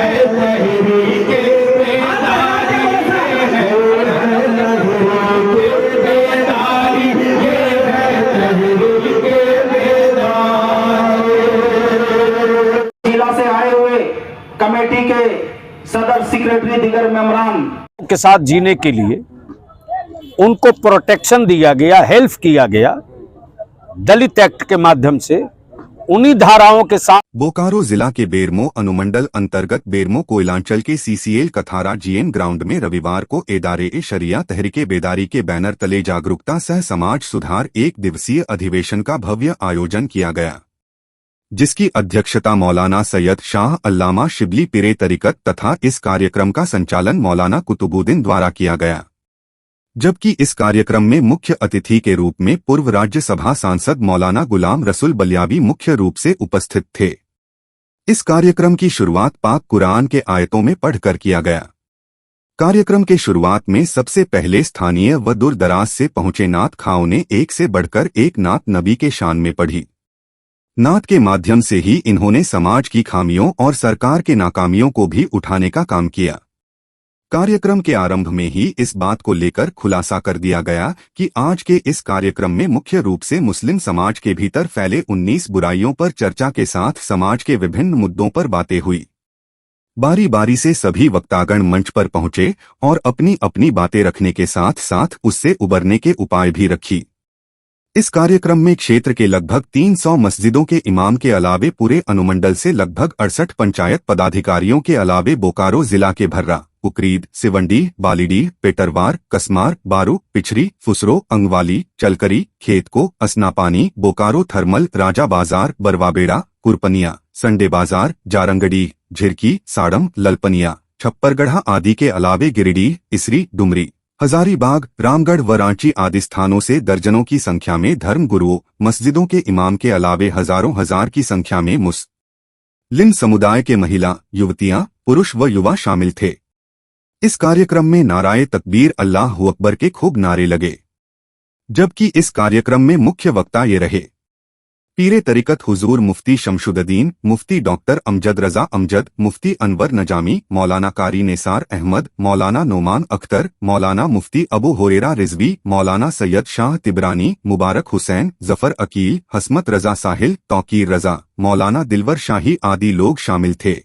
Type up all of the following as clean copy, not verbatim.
है तहरीके बेदारी, ये है तहरीके बेदारी, ये है तहरीके बेदारी। जिला से आए हुए कमेटी के सदर सेक्रेटरी दिगर मेंबरान के साथ जीने के लिए उनको प्रोटेक्शन दिया गया, हेल्प किया गया दलित एक्ट के माध्यम से, उन्हीं धाराओं के साथ। बोकारो जिला के बेरमो अनुमंडल अंतर्गत बेरमो कोयलांचल के सीसीएल कथारा जीएन ग्राउंड में रविवार को एदारे-ए-शरिया तहरीके बेदारी के बैनर तले जागरूकता सह समाज सुधार एक दिवसीय अधिवेशन का भव्य आयोजन किया गया, जिसकी अध्यक्षता मौलाना सैयद शाह अल्लामा शिबली पीरे तरीकत तथा इस कार्यक्रम का संचालन मौलाना कुतुबुद्दीन द्वारा किया गया। जबकि इस कार्यक्रम में मुख्य अतिथि के रूप में पूर्व राज्यसभा सांसद मौलाना गुलाम रसूल बलियावी मुख्य रूप से उपस्थित थे। इस कार्यक्रम की शुरुआत पाक कुरान के आयतों में पढ़कर किया गया। कार्यक्रम के शुरुआत में सबसे पहले स्थानीय व दूर दराज से पहुंचे नात खाओं ने एक से बढ़कर एक नात नबी के शान में पढ़ी। नात के माध्यम से ही इन्होंने समाज की खामियों और सरकार के नाकामियों को भी उठाने का काम किया। कार्यक्रम के आरंभ में ही इस बात को लेकर खुलासा कर दिया गया कि आज के इस कार्यक्रम में मुख्य रूप से मुस्लिम समाज के भीतर फैले 19 बुराइयों पर चर्चा के साथ समाज के विभिन्न मुद्दों पर बातें हुई। बारी बारी से सभी वक्तागण मंच पर पहुंचे और अपनी अपनी बातें रखने के साथ साथ उससे उबरने के उपाय भी रखी। इस कार्यक्रम में क्षेत्र के लगभग 300 मस्जिदों के इमाम के अलावे पूरे अनुमंडल से लगभग 68 पंचायत पदाधिकारियों के अलावे बोकारो जिला के भर्रा, उकरीद, सिवंडी, बालीडीह, पेटरवार, कसमार, बारू, पिछरी, फुसरो, अंगवाली, चलकरी, खेतको, असनापानी, बोकारो थर्मल, राजा बाजार, बरवाबेड़ा, कुरपनिया, संडे बाजार, जारंगडी, झिरकी, साड़म, ललपनिया, छप्परगढ़ा आदि के अलावे गिरिडीह, इसरी, डुमरी, हजारीबाग, रामगढ़ व रांची आदि स्थानों से दर्जनों की संख्या में धर्म गुरुओं, मस्जिदों के इमाम के अलावे हजारों हजार की संख्या में मुस्लिम समुदाय के महिला, युवतियां, पुरुष व युवा शामिल थे। इस कार्यक्रम में नाराए तकबीर, अल्लाह अकबर के खूब नारे लगे। जबकि इस कार्यक्रम में मुख्य वक्ता ये रहे पीरे तरीकत हुजूर मुफ्ती शमशुद्दीन, मुफ्ती डॉक्टर अमजद रजा अमजद, मुफ्ती अनवर नजामी, मौलाना कारी निसार अहमद, मौलाना नोमान अख्तर, मौलाना मुफ्ती अबू हुरैरा रिजवी, मौलाना सैयद शाह तिबरानी, मुबारक हुसैन, जफर अकील, हसमत रजा साहिल, तौकीर रजा, मौलाना दिलवर शाही आदि लोग शामिल थे।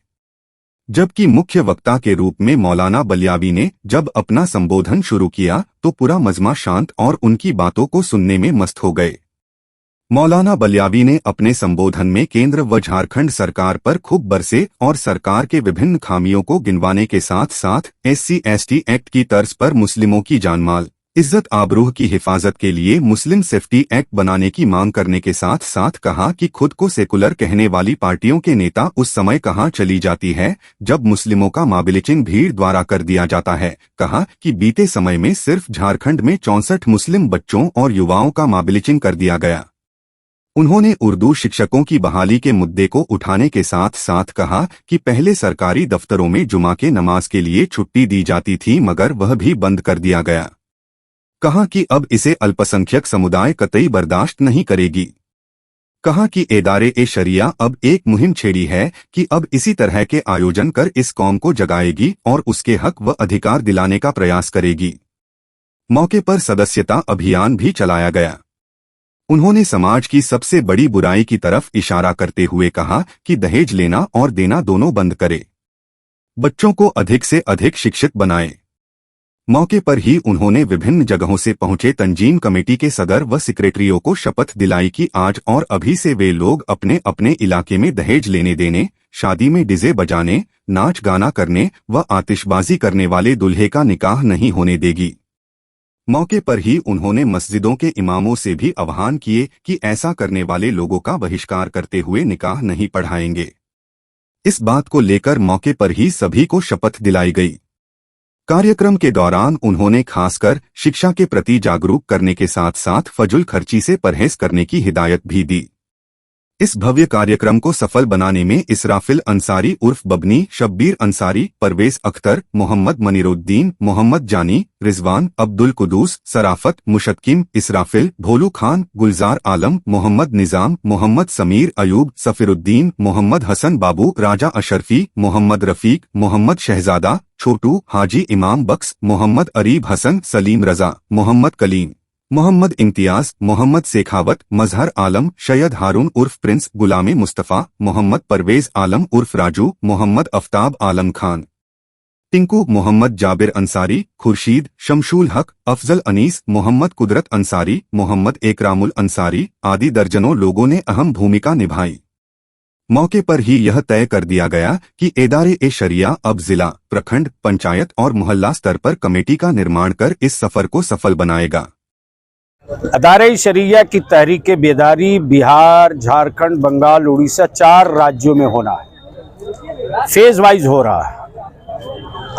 जबकि मुख्य वक्ता के रूप में मौलाना बलियावी ने जब अपना संबोधन शुरू किया तो पूरा मजमा शांत और उनकी बातों को सुनने में मस्त हो गए। मौलाना बलियावी ने अपने संबोधन में केंद्र व झारखंड सरकार पर खूब बरसे और सरकार के विभिन्न खामियों को गिनवाने के साथ साथ SC/ST एक्ट की तर्ज पर मुस्लिमों की जानमाल, इज्जत आबरूह की हिफाजत के लिए मुस्लिम सेफ्टी एक्ट बनाने की मांग करने के साथ साथ कहा कि खुद को सेकुलर कहने वाली पार्टियों के नेता उस समय कहां चली जाती है जब मुस्लिमों का माबिलिचिंग भीड़ द्वारा कर दिया जाता है। कहा कि बीते समय में सिर्फ झारखंड में 64 मुस्लिम बच्चों और युवाओं का माबिलिचिंग कर दिया गया। उन्होंने उर्दू शिक्षकों की बहाली के मुद्दे को उठाने के साथ साथ कहा कि पहले सरकारी दफ्तरों में जुमा के नमाज के लिए छुट्टी दी जाती थी मगर वह भी बंद कर दिया गया। कहा कि अब इसे अल्पसंख्यक समुदाय कतई बर्दाश्त नहीं करेगी। कहा कि एदारे-ए-शरिया अब एक मुहिम छेड़ी है कि अब इसी तरह के आयोजन कर इस कौम को जगाएगी और उसके हक व अधिकार दिलाने का प्रयास करेगी। मौके पर सदस्यता अभियान भी चलाया गया। उन्होंने समाज की सबसे बड़ी बुराई की तरफ इशारा करते हुए कहा कि दहेज लेना और देना दोनों बंद करे, बच्चों को अधिक से अधिक शिक्षित बनाए। मौके पर ही उन्होंने विभिन्न जगहों से पहुंचे तंजीम कमेटी के सदर व सेक्रेटरियों को शपथ दिलाई कि आज और अभी से वे लोग अपने अपने इलाके में दहेज लेने देने, शादी में डीजे बजाने, नाच गाना करने व आतिशबाजी करने वाले दूल्हे का निकाह नहीं होने देगी। मौके पर ही उन्होंने मस्जिदों के इमामों से भी आह्वान किए कि ऐसा करने वाले लोगों का बहिष्कार करते हुए निकाह नहीं पढ़ाएंगे। इस बात को लेकर मौके पर ही सभी को शपथ दिलाई गई। कार्यक्रम के दौरान उन्होंने खासकर शिक्षा के प्रति जागरूक करने के साथ साथ फजूल खर्ची से परहेज करने की हिदायत भी दी। इस भव्य कार्यक्रम को सफल बनाने में इसराफिल अंसारी उर्फ बबनी, शब्बीर अंसारी, परवेज अख्तर, मोहम्मद मनीरुद्दीन, मोहम्मद जानी, रिजवान, अब्दुल कुदूस, सराफत, मुशक्किम, इसराफिल, भोलू खान, गुलजार आलम, मोहम्मद निजाम, मोहम्मद समीर, अयूब, सफीरुद्दीन, मोहम्मद हसन बाबू, राजा अशरफी, मोहम्मद रफीक, मोहम्मद शहजादा, छोटू, हाजी इमाम बख्श, मोहम्मद अरीब हसन, सलीम रजा, मोहम्मद कलीम, मोहम्मद इम्तियाज, मोहम्मद शेखावत, मजहर आलम, सैयद हारून उर्फ प्रिंस, गुलामे मुस्तफ़ा, मोहम्मद परवेज आलम उर्फ राजू, मोहम्मद अफ्ताब आलम खान, टिंकू, मोहम्मद जाबिर अंसारी, खुर्शीद, शमशूल हक, अफजल अनीस, मोहम्मद कुदरत अंसारी, मोहम्मद एकरामुल अंसारी आदि दर्जनों लोगों ने अहम भूमिका निभाई। मौके पर ही यह तय कर दिया गया कि एदारे-ए-शरिया अब जिला, प्रखंड, पंचायत और मोहल्ला स्तर पर कमेटी का निर्माण कर इस सफर को सफल बनाएगा। अदारे-ए-शरिया की तहरीक बेदारी बिहार, झारखंड, बंगाल, उड़ीसा 4 राज्यों में होना है। फेज वाइज हो रहा है।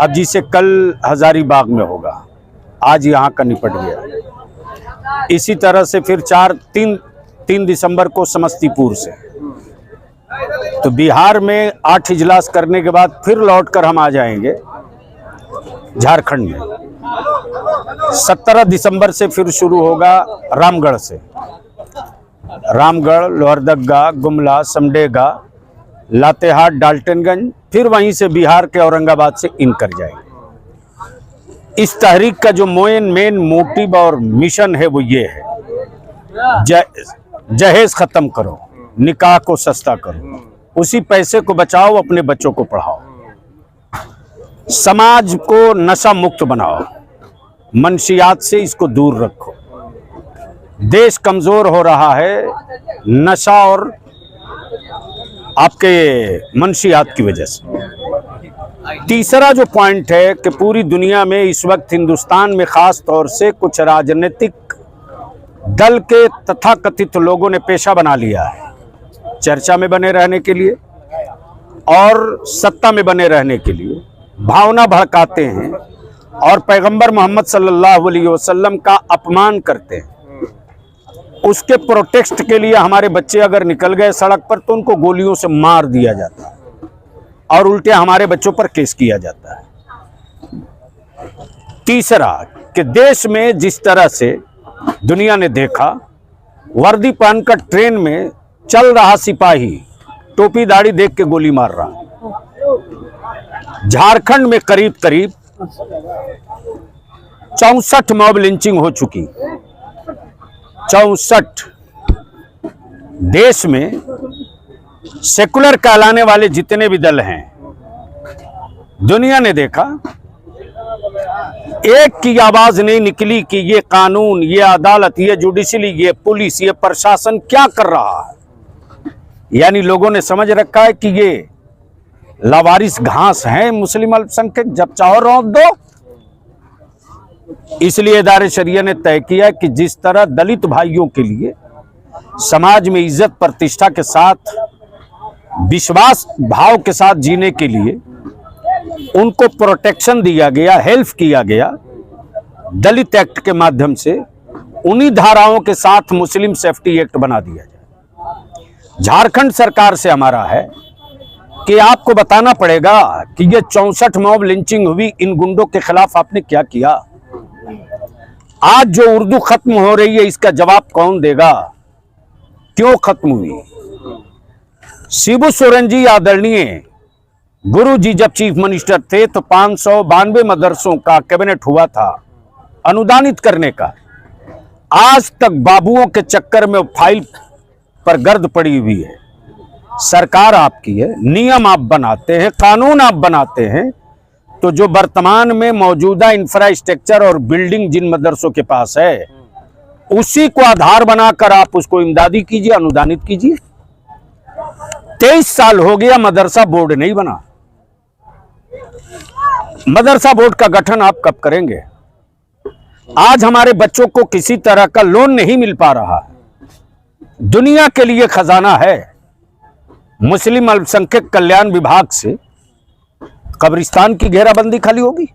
अब जिसे कल हजारीबाग में होगा, आज यहाँ का निपट गया। इसी तरह से फिर 3 दिसंबर को समस्तीपुर से। तो बिहार में 8 इजलास करने के बाद फिर लौटकर हम आ जाएंगे झारखंड में। 17 दिसंबर से फिर शुरू होगा रामगढ़ से। रामगढ़, लोहरदगा, गुमला, समडेगा, लातेहार, डाल्टनगंज, फिर वहीं से बिहार के औरंगाबाद से इन कर जाएंगे। इस तहरीक का जो मेन मोटिव और मिशन है वो ये है, जहेज खत्म करो, निकाह को सस्ता करो, उसी पैसे को बचाओ, अपने बच्चों को पढ़ाओ, समाज को नशा मुक्त बनाओ, मनशियात से इसको दूर रखो। देश कमजोर हो रहा है नशा और आपके मनशियात की वजह से। तीसरा जो पॉइंट है कि पूरी दुनिया में इस वक्त हिंदुस्तान में खास तौर से कुछ राजनीतिक दल के तथाकथित लोगों ने पेशा बना लिया है चर्चा में बने रहने के लिए और सत्ता में बने रहने के लिए। भावना भड़काते हैं और पैगंबर मोहम्मद सल्लल्लाहु अलैहि वसल्लम का अपमान करते हैं। उसके प्रोटेक्स्ट के लिए हमारे बच्चे अगर निकल गए सड़क पर तो उनको गोलियों से मार दिया जाता है और उल्टे हमारे बच्चों पर केस किया जाता है। तीसरा कि देश में जिस तरह से दुनिया ने देखा, वर्दी पहनकर ट्रेन में चल रहा सिपाही टोपी दाढ़ी देख के गोली मार रहा। झारखंड में करीब 64 मॉब लिंचिंग हो चुकी। 64। देश में सेकुलर कहलाने वाले जितने भी दल हैं, दुनिया ने देखा, एक की आवाज नहीं निकली कि ये कानून, ये अदालत, ये जुडिशरी, ये पुलिस, ये प्रशासन क्या कर रहा है। यानी लोगों ने समझ रखा है कि ये लावारिस घास हैं मुस्लिम अल्पसंख्यक, जब चाहो रौंद दो। इसलिए इदारे शरिया ने तय किया कि जिस तरह दलित भाइयों के लिए समाज में इज्जत प्रतिष्ठा के साथ, विश्वास भाव के साथ जीने के लिए उनको प्रोटेक्शन दिया गया, हेल्प किया गया दलित एक्ट के माध्यम से, उन्हीं धाराओं के साथ मुस्लिम सेफ्टी एक्ट बना दिया जाए। झारखंड सरकार से हमारा है कि आपको बताना पड़ेगा कि ये 64 मॉब लिंचिंग हुई, इन गुंडों के खिलाफ आपने क्या किया। आज जो उर्दू खत्म हो रही है, इसका जवाब कौन देगा, क्यों खत्म हुई। शिबू सोरेन जी आदरणीय गुरु जी जब चीफ मिनिस्टर थे तो 592 मदरसों का कैबिनेट हुआ था अनुदानित करने का। आज तक बाबुओं के चक्कर में फाइल पर गर्द पड़ी हुई है। सरकार आपकी है, नियम आप बनाते हैं, कानून आप बनाते हैं, तो जो वर्तमान में मौजूदा इंफ्रास्ट्रक्चर और बिल्डिंग जिन मदरसों के पास है, उसी को आधार बनाकर आप उसको इमदादी कीजिए, अनुदानित कीजिए। 23 साल हो गया मदरसा बोर्ड नहीं बना। मदरसा बोर्ड का गठन आप कब करेंगे। आज हमारे बच्चों को किसी तरह का लोन नहीं मिल पा रहा। दुनिया के लिए खजाना है। मुस्लिम अल्पसंख्यक कल्याण विभाग से कब्रिस्तान की घेराबंदी खाली होगी,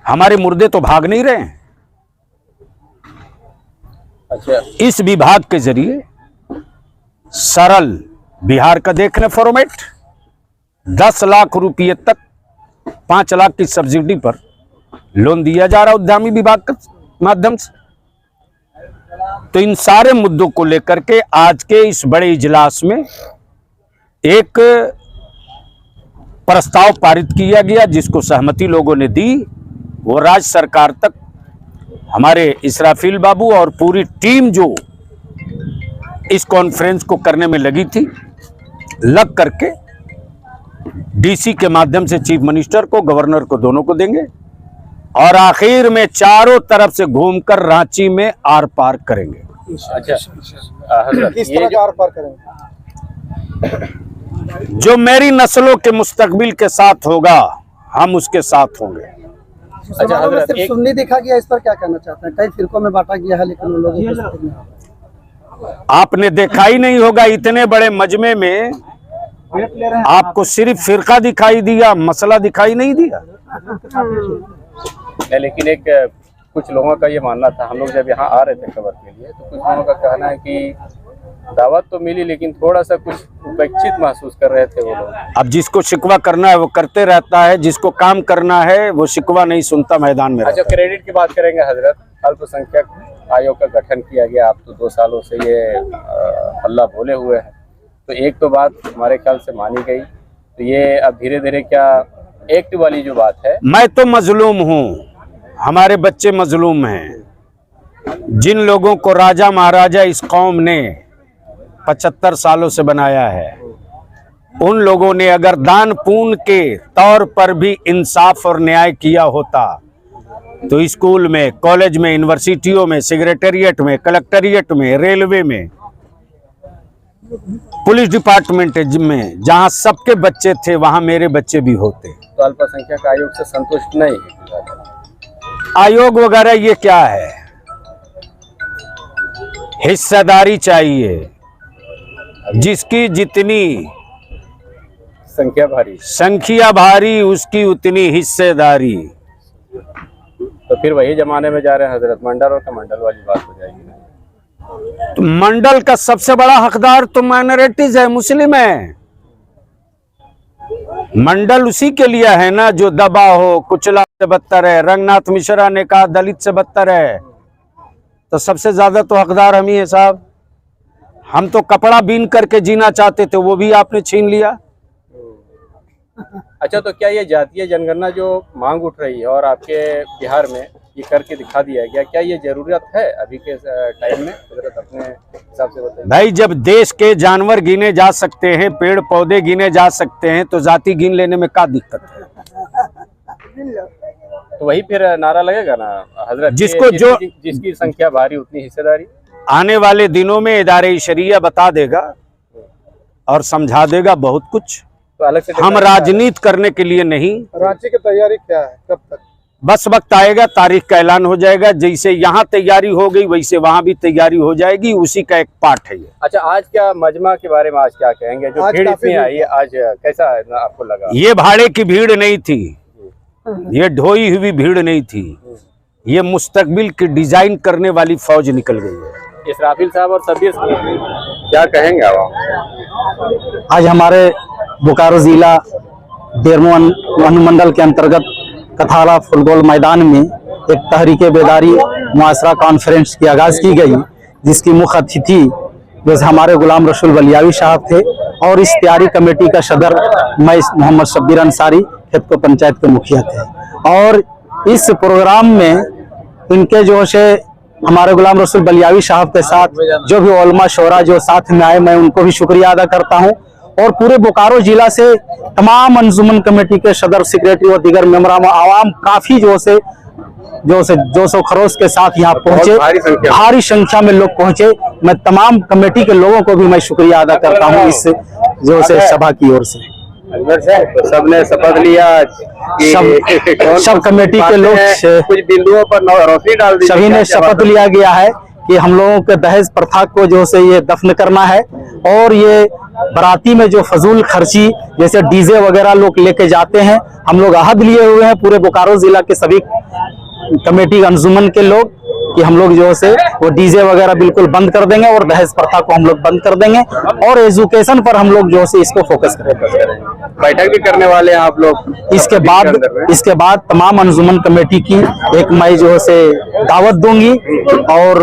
हमारे मुर्दे तो भाग नहीं रहे हैं। इस विभाग के जरिए सरल बिहार का देख रहे फॉर्मेट, 10 लाख रुपये तक 5 लाख की सब्सिडी पर लोन दिया जा रहा उद्यमी विभाग के माध्यम से। तो इन सारे मुद्दों को लेकर के आज के इस बड़े इजलास में एक प्रस्ताव पारित किया गया, जिसको सहमति लोगों ने दी। वो राज्य सरकार तक हमारे इसराफिल बाबू और पूरी टीम जो इस कॉन्फ्रेंस को करने में लगी थी, लग करके डीसी के माध्यम से चीफ मिनिस्टर को, गवर्नर को, दोनों को देंगे और आखिर में चारों तरफ से घूमकर रांची में आर पार करेंगे। अच्छा किस तरह का आर पार करेंगे? जो मेरी नस्लों के मुस्तकबिल के साथ होगा, हम उसके साथ होंगे। अच्छा हजरत, सिर्फ सुन्नी देखा गया, इस पर क्या कहना चाहते हैं? कई फिरकों में बांटा गया है, लेकिन उन लोगों को आपने देखा ही नहीं होगा, इतने बड़े मजमे में आपको सिर्फ फिरका दिखाई दिया, मसला दिखाई नहीं दिया। लेकिन एक कुछ लोगों का ये मानना था, हम लोग जब यहाँ आ रहे थे खबर के लिए, तो कुछ लोगों का कहना है कि दावत तो मिली लेकिन थोड़ा सा कुछ उपेक्षित महसूस कर रहे थे वो लोग। अब जिसको शिकवा करना है वो करते रहता है, जिसको काम करना है वो शिकवा नहीं सुनता, मैदान में। अच्छा, क्रेडिट की बात करेंगे हजरत, अल्पसंख्यक आयोग का गठन किया गया, आप तो 2 सालों से ये हल्ला बोले हुए हैं, तो एक तो बात हमारे ख्याल से मानी गई, तो ये अब धीरे धीरे क्या एक्ट वाली जो बात है। मैं तो मजलूम हूँ, हमारे बच्चे मजलूम हैं। जिन लोगों को राजा महाराजा इस कौम ने 75 सालों से बनाया है, उन लोगों ने अगर दान पुण्य के तौर पर भी इंसाफ और न्याय किया होता, तो स्कूल में, कॉलेज में, यूनिवर्सिटियों में, सेक्रेटेरिएट में, कलेक्टेरिएट में, रेलवे में, पुलिस डिपार्टमेंट में, जहां सबके बच्चे थे वहां मेरे बच्चे भी होते। तो अल्पसंख्यक आयोग से संतुष्ट नहीं है? आयोग वगैरह ये क्या है, हिस्सेदारी चाहिए, जिसकी जितनी संख्या भारी उसकी उतनी हिस्सेदारी। तो फिर वही जमाने में जा रहे हैं हजरत, मंडल और कमंडल वाली बात हो जाएगी। तो मंडल का सबसे बड़ा हकदार तो माइनॉरिटीज है, मुस्लिम है। मंडल उसी के लिए है ना जो दबा हो, कुचला से बदतर है। रंगनाथ मिश्रा ने कहा दलित से बदतर है, तो सबसे ज्यादा तो हकदार हम ही है साहब। हम तो कपड़ा बीन करके जीना चाहते थे, वो भी आपने छीन लिया। अच्छा, तो क्या ये जातीय जनगणना जो मांग उठ रही है और आपके बिहार में ये करके दिखा दिया गया, क्या ये जरूरत है अभी के टाइम में? अपने हिसाब से बताइए भाई। जब देश के जानवर गिने जा सकते हैं, पेड़ पौधे गिने जा सकते हैं, तो जाति गिन लेने में क्या दिक्कत है? तो वही फिर नारा लगेगा ना हजरत, जिसकी संख्या भारी उतनी हिस्सेदारी। आने वाले दिनों में इदारे शरिया बता देगा और समझा देगा बहुत कुछ। तो अलग से हम राजनीति करने के लिए नहीं। रांची की तैयारी क्या है, कब तक? बस वक्त आएगा, तारीख का ऐलान हो जाएगा। जैसे यहाँ तैयारी हो गई वैसे वहाँ भी तैयारी हो जाएगी, उसी का एक पार्ट है ये। अच्छा, आज क्या मजमा के बारे में आज क्या कहेंगे? जो भीड़ इतनी आई है आज, कैसा आपको लगा? ये भाड़े की भीड़ नहीं थी, ये ढोई हुई भीड़ नहीं थी, ये मुस्तकबिल की डिजाइन करने वाली फौज निकल गई है। इसराफिल साहब और सब्बीर क्या कहेंगे आप? आज हमारे बोकारो जिला बेरमो अनुमंडल के अंतर्गत कथाला फुटबॉल मैदान में एक तहरीके बेदारी मुआसरा कॉन्फ्रेंस की आगाज की गई, जिसकी मुख्य अतिथि जो हमारे गुलाम रसूल बलियावी साहब थे, और इस तैयारी कमेटी का सदर मैं मोहम्मद शब्बीर अंसारी खेतको पंचायत के मुखिया थे। और इस प्रोग्राम में इनके जो है हमारे गुलाम रसूल बलियावी साहब के साथ जो भी उलमा शोरा जो साथ में आए, मैं उनको भी शुक्रिया अदा करता हूं। और पूरे बोकारो जिला से तमाम अंजुमन कमेटी के सदर, सेक्रेटरी और दीगर मेंबर आवाम काफी जोश खरोश के साथ यहाँ पहुंचे, भारी संख्या में लोग पहुंचे। मैं तमाम कमेटी के लोगों को भी मैं शुक्रिया अदा करता हूं इस जो से सभा की ओर से। सबने शपथ लिया, सब कमेटी के लोग कुछ बिंदुओं पर रोशनी डाल दी, सभी ने शपथ लिया गया है कि हम लोगों के दहेज प्रथा को जो से ये दफन करना है। और ये बराती में जो फजूल खर्ची जैसे डीजे वगैरह लोग लेके जाते हैं, हम लोग अहद लिए हुए हैं पूरे बोकारो जिला के सभी कमेटी अंजुमन के लोग कि हम लोग जो है वो डीजे वगैरह बिल्कुल बंद कर देंगे और दहेज प्रथा को हम लोग बंद कर देंगे और एजुकेशन पर हम लोग जो है इसको फोकस करेंगे। बैठक भी करने वाले हैं आप लोग इसके बाद तमाम अंजुमन कमेटी की एक मैं जो है दावत दूंगी और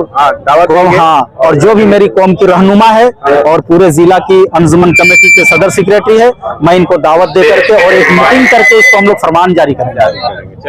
और जो भी मेरी कौम की रहनुमा है और पूरे जिला की अंजुमन कमेटी के सदर सेक्रेटरी है, मैं इनको दावत दे करके और एक मीटिंग करके इसको हम लोग फरमान जारी करेंगे।